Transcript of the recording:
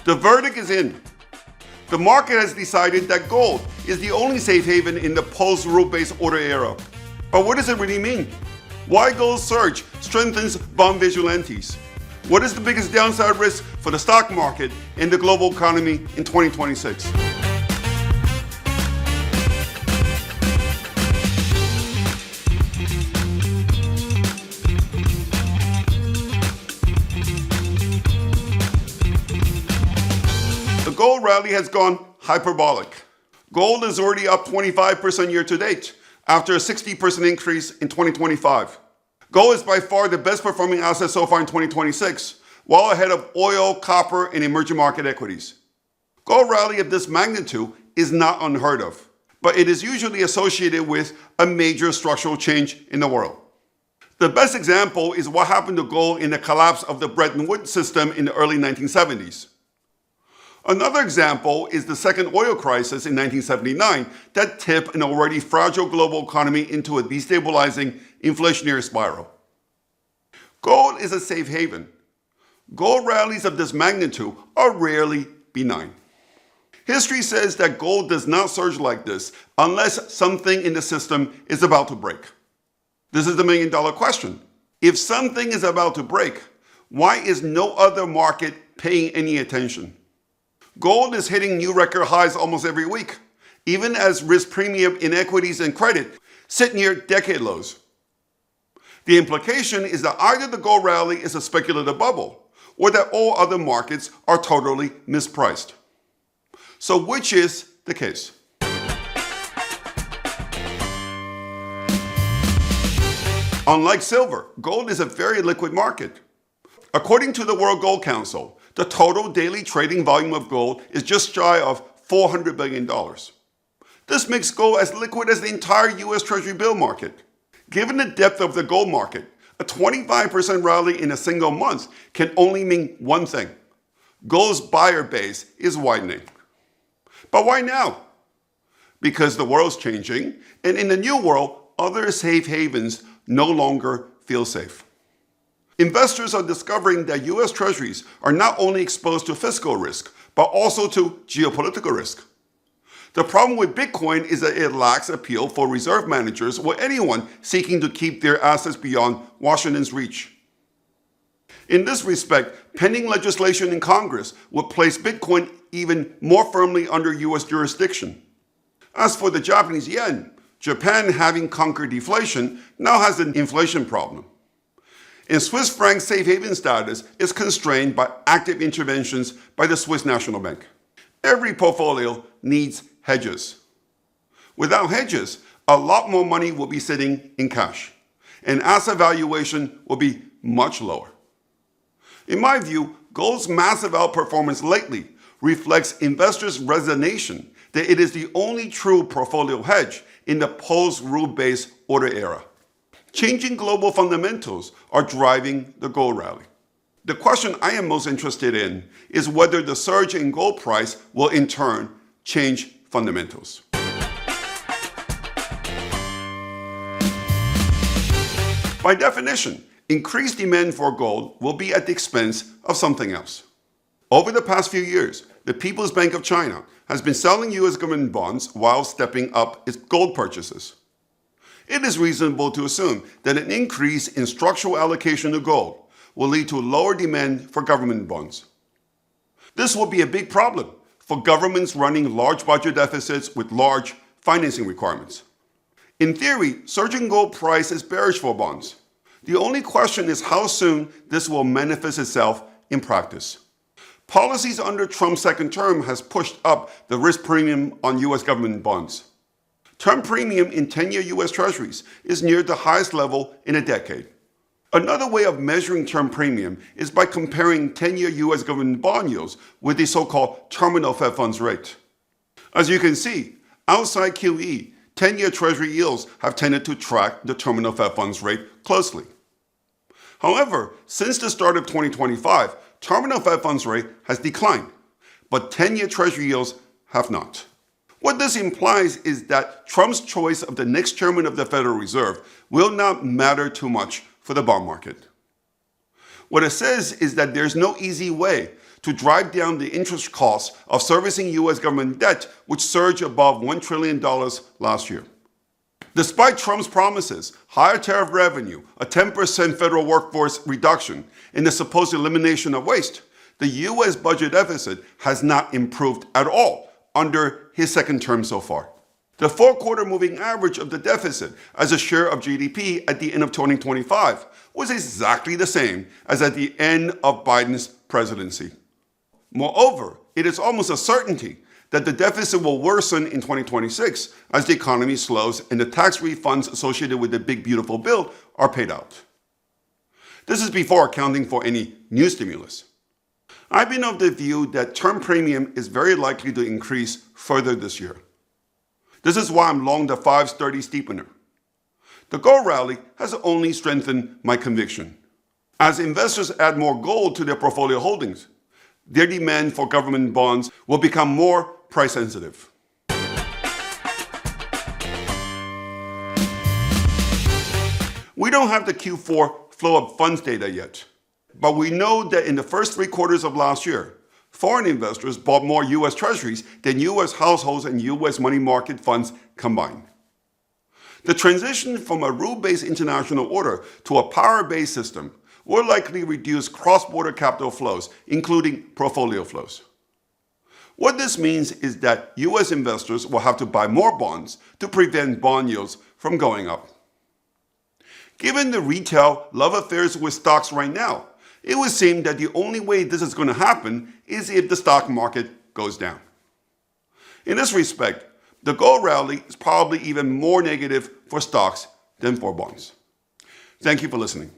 The verdict is in. The market has decided that gold is the only safe haven in the post-rule-based order era. But what does it really mean? Why gold surge strengthens bond vigilantes? What is the biggest downside risk for the stock market and the global economy in 2026? The gold rally has gone hyperbolic. Gold is already up 25% year to date, after a 60% increase in 2025. Gold is by far the best performing asset so far in 2026, well ahead of oil, copper, and emerging market equities. Gold rally of this magnitude is not unheard of, but it is usually associated with a major structural change in the world. The best example is what happened to gold in the collapse of the Bretton Woods system in the early 1970s. Another example is the second oil crisis in 1979 that tipped an already fragile global economy into a destabilizing inflationary spiral. Gold is a safe haven. Gold rallies of this magnitude are rarely benign. History says that gold does not surge like this unless something in the system is about to break. This is the million-dollar question. If something is about to break, why is no other market paying any attention? Gold is hitting new record highs almost every week, even as risk premium in equities and credit sit near decade lows. The implication is that either the gold rally is a speculative bubble, or that all other markets are totally mispriced. So which is the case? Unlike silver, gold is a very liquid market. According to the World Gold Council, the total daily trading volume of gold is just shy of $400 billion. This makes gold as liquid as the entire US Treasury bill market. Given the depth of the gold market, a 25% rally in a single month can only mean one thing: gold's buyer base is widening. But why now? Because the world's changing, and in the new world, other safe havens no longer feel safe. Investors are discovering that US Treasuries are not only exposed to fiscal risk, but also to geopolitical risk. The problem with Bitcoin is that it lacks appeal for reserve managers or anyone seeking to keep their assets beyond Washington's reach. In this respect, pending legislation in Congress would place Bitcoin even more firmly under US jurisdiction. As for the Japanese yen, Japan, having conquered deflation, now has an inflation problem. And Swiss franc safe haven status is constrained by active interventions by the Swiss National Bank. Every portfolio needs hedges. Without hedges, a lot more money will be sitting in cash, and asset valuation will be much lower. In my view, gold's massive outperformance lately reflects investors' resignation that it is the only true portfolio hedge in the post-rule-based order era. Changing global fundamentals are driving the gold rally. The question I am most interested in is whether the surge in gold price will in turn change fundamentals. By definition, increased demand for gold will be at the expense of something else. Over the past few years, the People's Bank of China has been selling US government bonds while stepping up its gold purchases. It is reasonable to assume that an increase in structural allocation to gold will lead to lower demand for government bonds. This will be a big problem for governments running large budget deficits with large financing requirements. In theory, surging gold price is bearish for bonds. The only question is how soon this will manifest itself in practice. Policies under Trump's second term has pushed up the risk premium on US government bonds. Term premium in 10-year US Treasuries is near the highest level in a decade. Another way of measuring term premium is by comparing 10-year US government bond yields with the so-called terminal Fed funds rate. As you can see, outside QE, 10-year Treasury yields have tended to track the terminal Fed funds rate closely. However, since the start of 2025, terminal Fed funds rate has declined, but 10-year Treasury yields have not. What this implies is that Trump's choice of the next chairman of the Federal Reserve will not matter too much for the bond market. What it says is that there's no easy way to drive down the interest costs of servicing U.S. government debt, which surged above $1 trillion last year. Despite Trump's promises, higher tariff revenue, a 10% federal workforce reduction, and the supposed elimination of waste, the U.S. budget deficit has not improved at all under his second term so far. The four-quarter moving average of the deficit as a share of GDP at the end of 2025 was exactly the same as at the end of Biden's presidency. Moreover, it is almost a certainty that the deficit will worsen in 2026 as the economy slows and the tax refunds associated with the Big Beautiful Bill are paid out. This is before accounting for any new stimulus. I've been of the view that term premium is very likely to increase further this year. This is why I'm long the 530 steepener. The gold rally has only strengthened my conviction. As investors add more gold to their portfolio holdings, their demand for government bonds will become more price sensitive. We don't have the Q4 flow of funds data yet, but we know that in the first 3 quarters of last year, foreign investors bought more U.S. Treasuries than U.S. households and U.S. money market funds combined. The transition from a rule-based international order to a power-based system will likely reduce cross-border capital flows, including portfolio flows. What this means is that U.S. investors will have to buy more bonds to prevent bond yields from going up. Given the retail love affairs with stocks right now, it would seem that the only way this is going to happen is if the stock market goes down. In this respect, the gold rally is probably even more negative for stocks than for bonds. Thank you for listening.